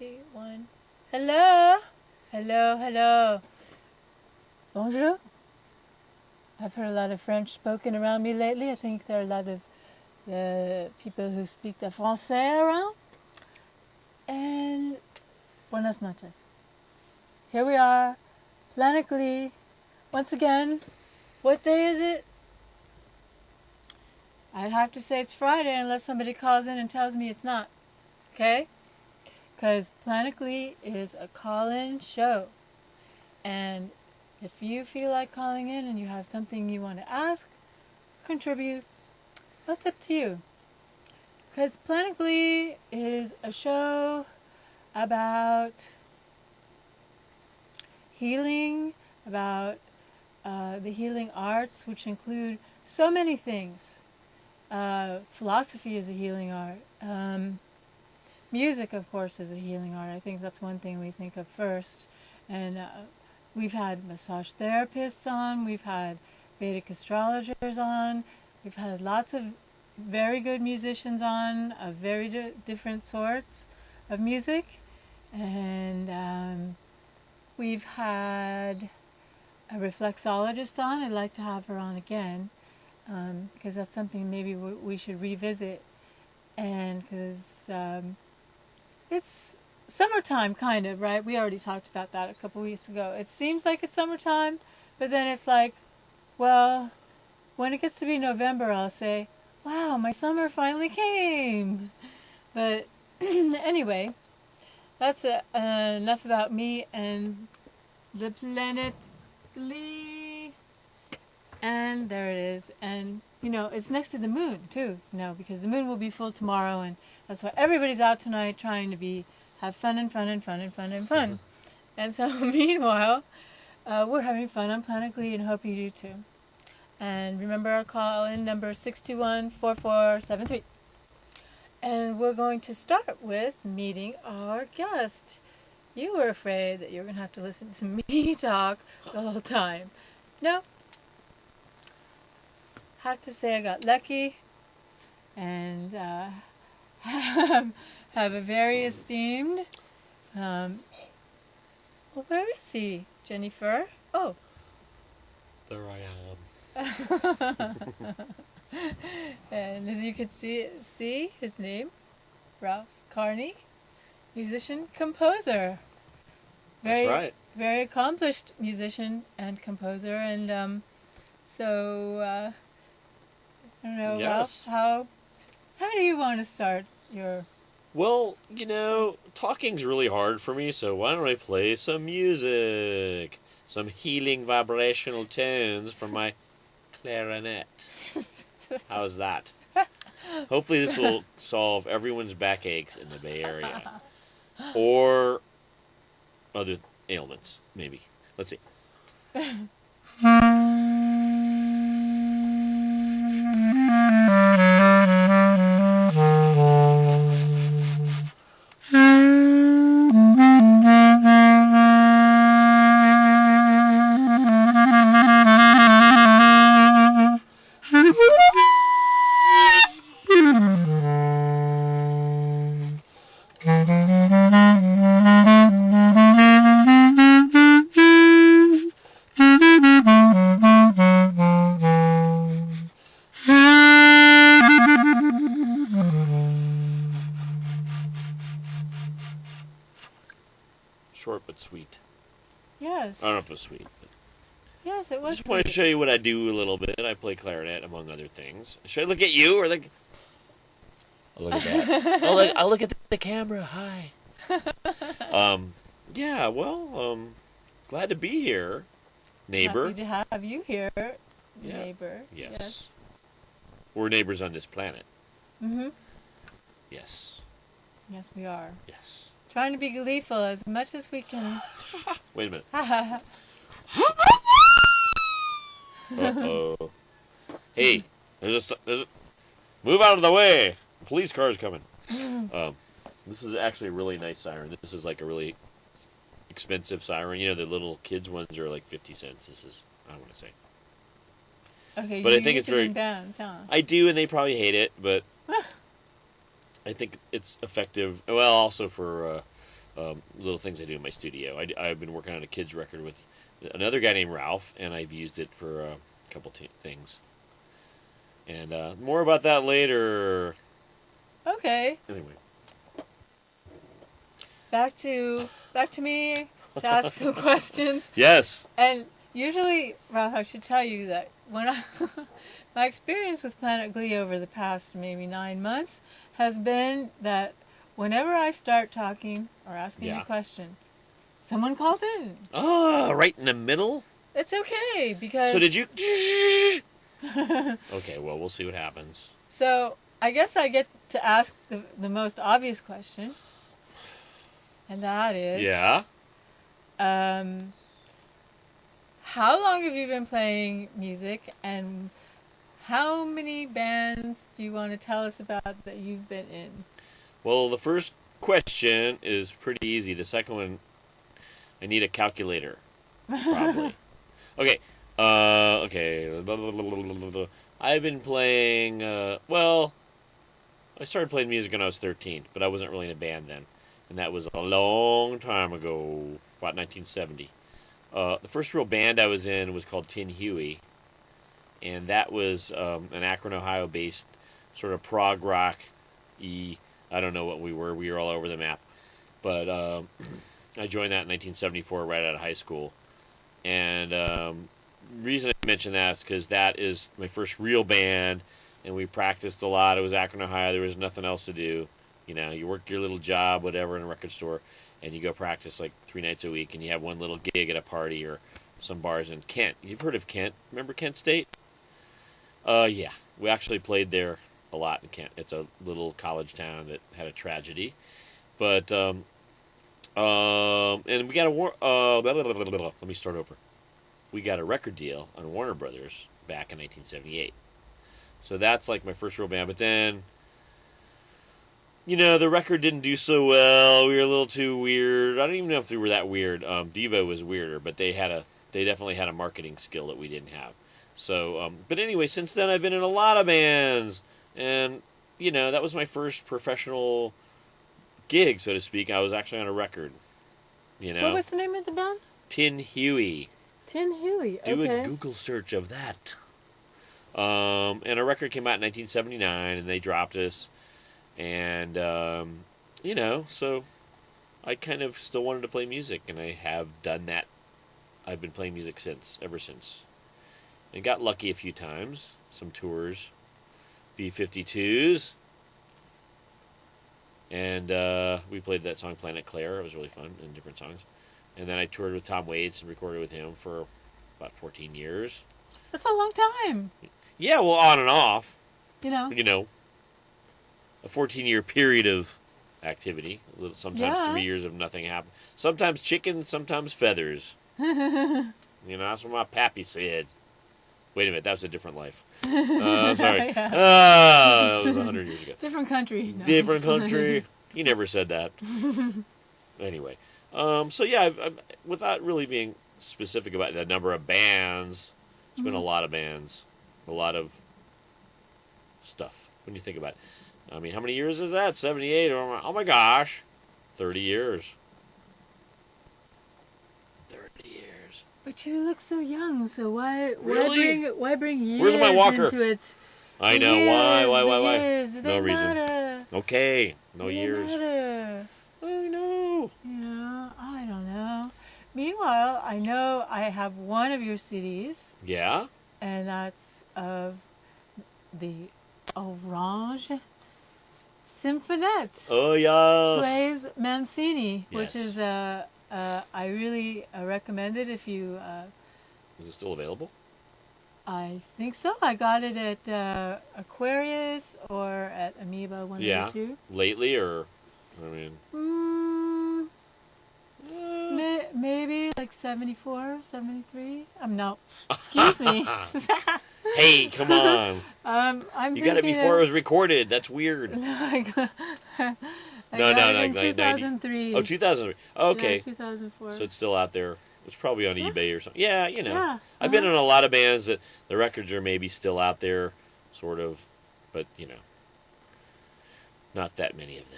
see. One. Hello. Hello, hello. Bonjour. I've heard a lot of French spoken around me lately. I think there are a lot of people who speak the français around. And buenas noches. Here we are, Planet Glee. Once again, what day is it? I'd have to say it's Friday unless somebody calls in and tells me it's not. Okay? Because Planet Glee is a call-in show. And if you feel like calling in and you have something you want to ask, contribute, that's up to you. Because Planet Glee is a show about healing, about the healing arts, which include so many things. Philosophy is a healing art. Music, of course, is a healing art. I think that's one thing we think of first. And we've had massage therapists on, we've had Vedic astrologers on, we've had lots of very good musicians on of very different sorts of music. And we've had a reflexologist on. I'd like to have her on again because that's something maybe we should revisit. And because it's summertime, kind of, right? We already talked about that a couple weeks ago. It seems like it's summertime, but then it's like, well, when it gets to be November, I'll say, wow, my summer finally came. But anyway, that's enough about me and the Planet Glee. And there it is. And, you know, it's next to the moon, too, because the moon will be full tomorrow, and that's why everybody's out tonight trying to have fun and fun and fun and fun and fun. And so, meanwhile, we're having fun on Planet Glee and hope you do, too. And remember our call-in number 621-4473. And we're going to start with meeting our guest. You were afraid that you were going to have to listen to me talk the whole time. No. Have to say I got lucky and have a very esteemed... well, where is he, Jennifer? Oh. There I am. And as you can see his name, Ralph Carney, musician, composer. That's right. Very accomplished musician and composer. And so, I don't know, yes. Ralph, how do you want to start your... Well, talking's really hard for me, so why don't I play some music? Some healing vibrational tones from my clarinet. How's that? Hopefully this will solve everyone's backaches in the Bay Area. Or other ailments, maybe. Let's see. Short but sweet. Yes. I don't know if it was sweet. But yes, it was. I just want to show you what I do a little bit. I play clarinet, among other things. Should I look at you or like? Oh, look at that. I'll look at the camera. Hi. Yeah. Well. Glad to be here, neighbor. Happy to have you here, yeah. neighbor. Yes. We're neighbors on this planet. Mhm. Yes. Yes, we are. Yes. Trying to be gleeful as much as we can. Wait a minute. Uh-oh. Hey, there's a... Move out of the way! Police car's coming. This is actually a really nice siren. This is like a really expensive siren. The little kids ones are like 50 cents. This is, I don't want to say. Okay, but you I think use it's it very... in bands, huh? I do, and they probably hate it, but I think it's effective. Well, also for little things I do in my studio. I've been working on a kids record with another guy named Ralph, and I've used it for a couple things. And more about that later. Okay. Anyway. Back to me to ask some questions. Yes. And usually, Ralph, I should tell you that when my experience with Planet Glee over the past maybe 9 months has been that whenever I start talking or asking a question, someone calls in. Oh, right in the middle? It's okay, because... So did you... Okay, well, we'll see what happens. So, I guess I get to ask the most obvious question. And that is... Yeah? How long have you been playing music, and how many bands do you want to tell us about that you've been in? Well, the first question is pretty easy. The second one, I need a calculator, probably. Okay. Okay. I've been playing, well, I started playing music when I was 13, but I wasn't really in a band then. And that was a long time ago, about 1970. The first real band I was in was called Tin Huey, and that was an Akron, Ohio-based sort of prog rock-y. I don't know what we were. We were all over the map. But I joined that in 1974 right out of high school. And the reason I mention that is because that is my first real band, and we practiced a lot. It was Akron, Ohio. There was nothing else to do. You know, you work your little job, whatever, in a record store, and you go practice like 3 nights a week, and you have one little gig at a party or some bars in Kent. You've heard of Kent? Remember Kent State? Yeah. We actually played there a lot in Kent. It's a little college town that had a tragedy. But, and we got let me start over. We got a record deal on Warner Brothers back in 1978. So that's like my first real band. But then, you know, the record didn't do so well. We were a little too weird. I don't even know if they were that weird. Devo was weirder, but they definitely had a marketing skill that we didn't have. So, but anyway, since then I've been in a lot of bands, and you know, that was my first professional gig, so to speak. I was actually on a record. You know. What was the name of the band? Tin Huey. Tin Huey. Do okay. a Google search of that. And a record came out in 1979, and they dropped us. And, you know, so I kind of still wanted to play music, and I have done that. I've been playing music ever since. And got lucky a few times. Some tours. B-52s. And we played that song Planet Claire. It was really fun, and different songs. And then I toured with Tom Waits and recorded with him for about 14 years. That's a long time. Yeah, well, on and off. You know. You know. A 14-year period of activity. Sometimes 3 years of nothing happened. Sometimes chickens, sometimes feathers. You know, that's what my pappy said. Wait a minute, that was a different life. Sorry. Yeah. That was 100 years ago. Different country. No. Different country. He never said that. Anyway. So yeah, I've, without really being specific about the number of bands, it's been a lot of bands. A lot of stuff. When you think about it. I mean, how many years is that? 78? Oh my gosh. 30 years. 30 years. But you look so young, so why bring years Where's my walker? into it? I know. Why? Years, do No they reason. Matter? Okay. No Do they years. Matter? I know. You know, I don't know. Meanwhile, I know I have one of your CDs. Yeah? And that's of the Orange Symphonette. Oh, yes. Plays Mancini, which Yes. is I really recommend it if you. Is it still available? I think so. I got it at Aquarius or at Amoeba, one Yeah. of the two. Lately, or, I mean... Maybe like 74, 73. No, excuse me. Hey, come on. You got it before it was recorded. That's weird. I got No, it in 2003. Oh, 2003. Okay. Yeah, 2004. So it's still out there. It's probably on eBay or something. Yeah, you know. Yeah. I've been in a lot of bands that the records are maybe still out there, sort of, but, you know, not that many of them.